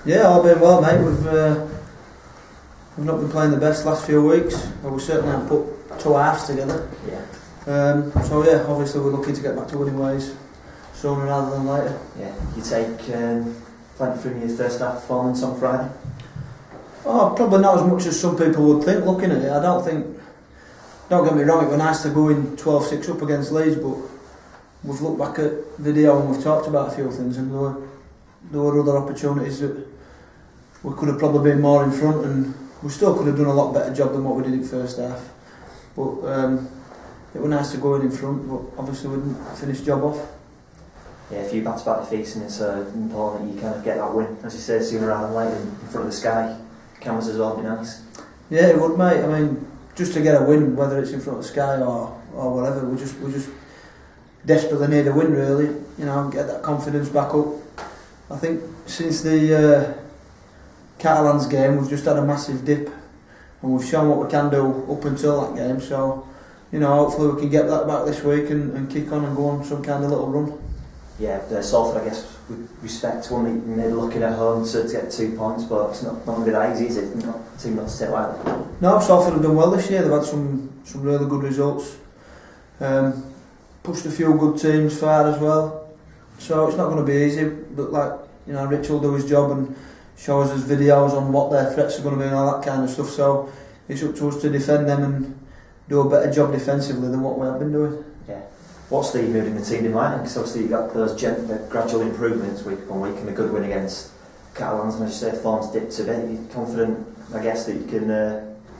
Yeah, all been well, mate. We've not been playing the best last few weeks, but we certainly haven't put two halves together. So yeah, obviously we're looking to get back to winning ways sooner rather than later. Yeah, you take plenty from your first half performance on Friday? Oh, probably not as much as some people would think looking at it. Don't get me wrong, it was nice to go in 12-6 up against Leeds, but we've looked back at video and we've talked about a few things, and there were other opportunities that we could have probably been more in front, and we still could have done a lot better job than what we did in the first half. But it was nice to go in front, but obviously we didn't finish the job off. Yeah, a few back-to-back defeats, and it's important that you kind of get that win, as you say, sooner rather than later, in front of the Sky cameras as well. Would be nice. Yeah, it would, mate. I mean, just to get a win, whether it's in front of the Sky or whatever, we just desperately need a win, really. You know, and get that confidence back up. I think since the Catalans game, we've just had a massive dip, and we've shown what we can do up until that game. So, you know, hopefully we can get that back this week and kick on and go on some kind of little run. Yeah, Salford, I guess, with respect to only maybe looking at home to get 2 points, but it's not going to be that easy, is it? Not a team not to take lightly. No, Salford have done well this year. They've had some really good results. Pushed a few good teams far as well. So it's not going to be easy. But like, you know, Rich will do his job and shows us videos on what their threats are going to be and all that kind of stuff. So it's up to us to defend them and do a better job defensively than what we have been doing. Yeah. What's the mood in the team in line? Because obviously you've got those the gradual improvements week upon week and a good win against Catalans, and as you say, form's dipped a bit. Are you confident, I guess, that you can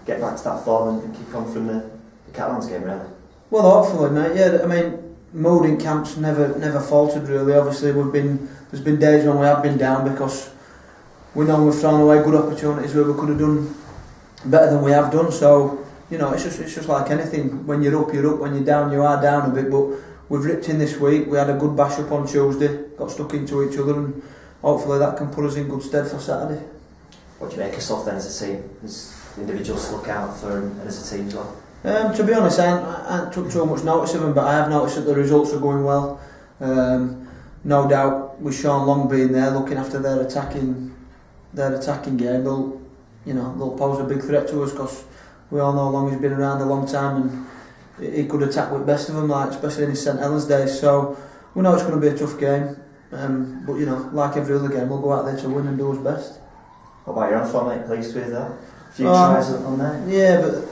get back to that form and kick on from the Catalans game, really? Well, hopefully, mate. Yeah, I mean, mood in camp's never faltered, really. Obviously, there's been days when we have been down because we know we've thrown away good opportunities where we could have done better than we have done. So, you know, it's just like anything. When you're up, you're up. When you're down, you are down a bit. But we've ripped in this week. We had a good bash up on Tuesday. Got stuck into each other, and hopefully that can put us in good stead for Saturday. What do you make of yourself then as a team, as individuals to look out for, and as a team as well? To be honest, I haven't took too much notice of them, but I have noticed that the results are going well. No doubt, with Sean Long being there, looking after their attacking game, they'll pose a big threat to us because we all know Long has been around a long time and he could attack with best of them, like especially in his St Helens days. So we know it's going to be a tough game, but you know, like every other game, we'll go out there to win and do our best. What about your own form, mate? Pleased with that? A few tries on there. Yeah, but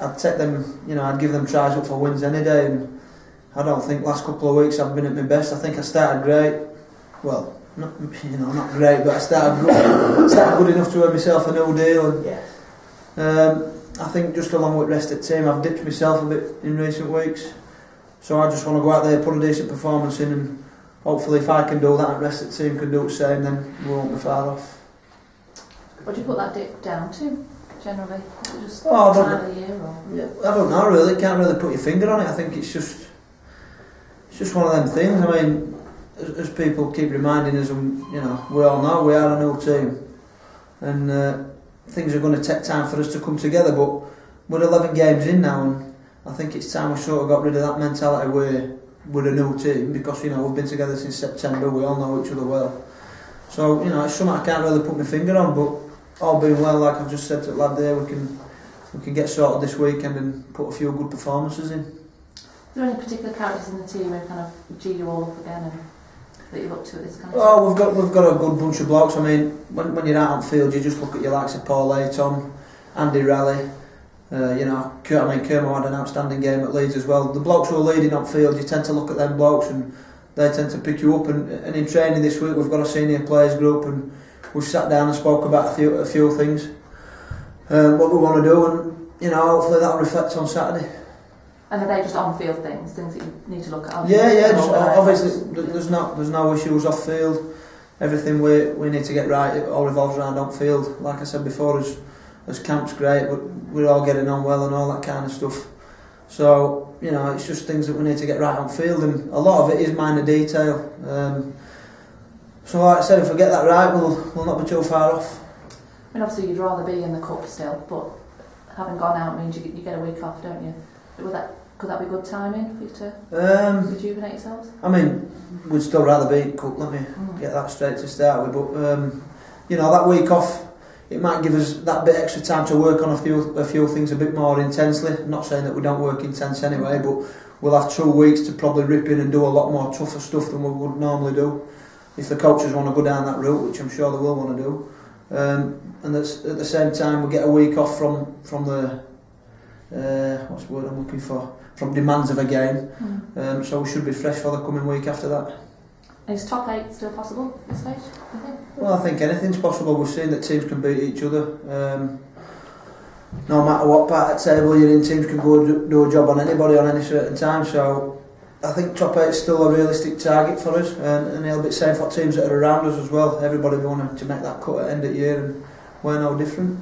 I'd take them. You know, I'd give them tries up for wins any day, and I don't think last couple of weeks I've been at my best. I think I started great. Well, not great, but I started good enough to earn myself a new deal. And, yeah. I think just along with the rest of the team, I've dipped myself a bit in recent weeks. So I just want to go out there, put a decent performance in, and hopefully if I can do that and the rest of the team can do the same, then we won't be far off. What do you put that dip down to, generally? Is it just time of the year? Or? Yeah, I don't know really, can't really put your finger on it. I think it's just one of them things. I mean, as people keep reminding us, and you know, we all know we are a new team, and things are going to take time for us to come together. But we're 11 games in now, and I think it's time we sort of got rid of that mentality where we're a new team, because you know we've been together since September. We all know each other well, so you know it's something I can't really put my finger on. But all being well, like I've just said to the lad there, we can get sorted this weekend and put a few good performances in. Is there any particular characters in the team who kind of G you all up again and that you look to at this kind of Oh, we've got a good bunch of blokes. I mean, when you're out on field, you just look at your likes of Paul Ayton, Andy Raleigh. Kermo had an outstanding game at Leeds as well. The blokes who are leading on field, you tend to look at them blokes and they tend to pick you up. And in training this week, we've got a senior players group and we've sat down and spoke about a few things, what we want to do, and you know, hopefully that'll reflect on Saturday. And are they just on-field things that you need to look at? Just, obviously there's no issues off field. Everything we need to get right, it all revolves around on field. Like I said before, as camp's great, but we're all getting on well and all that kind of stuff. So you know, it's just things that we need to get right on field, and a lot of it is minor detail. So like I said, if we get that right, we'll not be too far off. I mean, obviously you'd rather be in the cup still, but having gone out means you get a week off, don't you? With that Could that be good timing for you to rejuvenate yourselves? I mean, we'd still rather be in Cup, let me get that straight to start with, but you know, that week off, it might give us that bit extra time to work on a few things a bit more intensely. I'm not saying that we don't work intense anyway, but we'll have 2 weeks to probably rip in and do a lot more tougher stuff than we would normally do, if the coaches want to go down that route, which I'm sure they will want to do. And that's, at the same time, we get a week off from the what's the word I'm looking for? From demands of a game. So we should be fresh for the coming week after that. Is top 8 still possible at this stage, do you think? Well, I think anything's possible. We've seen that teams can beat each other. No matter what part of the table you're in, teams can go do a job on anybody on any certain time. So I think top 8 is still a realistic target for us, and it'll be the same for teams that are around us as well. Everybody wanting to make that cut at the end of the year, and we're no different.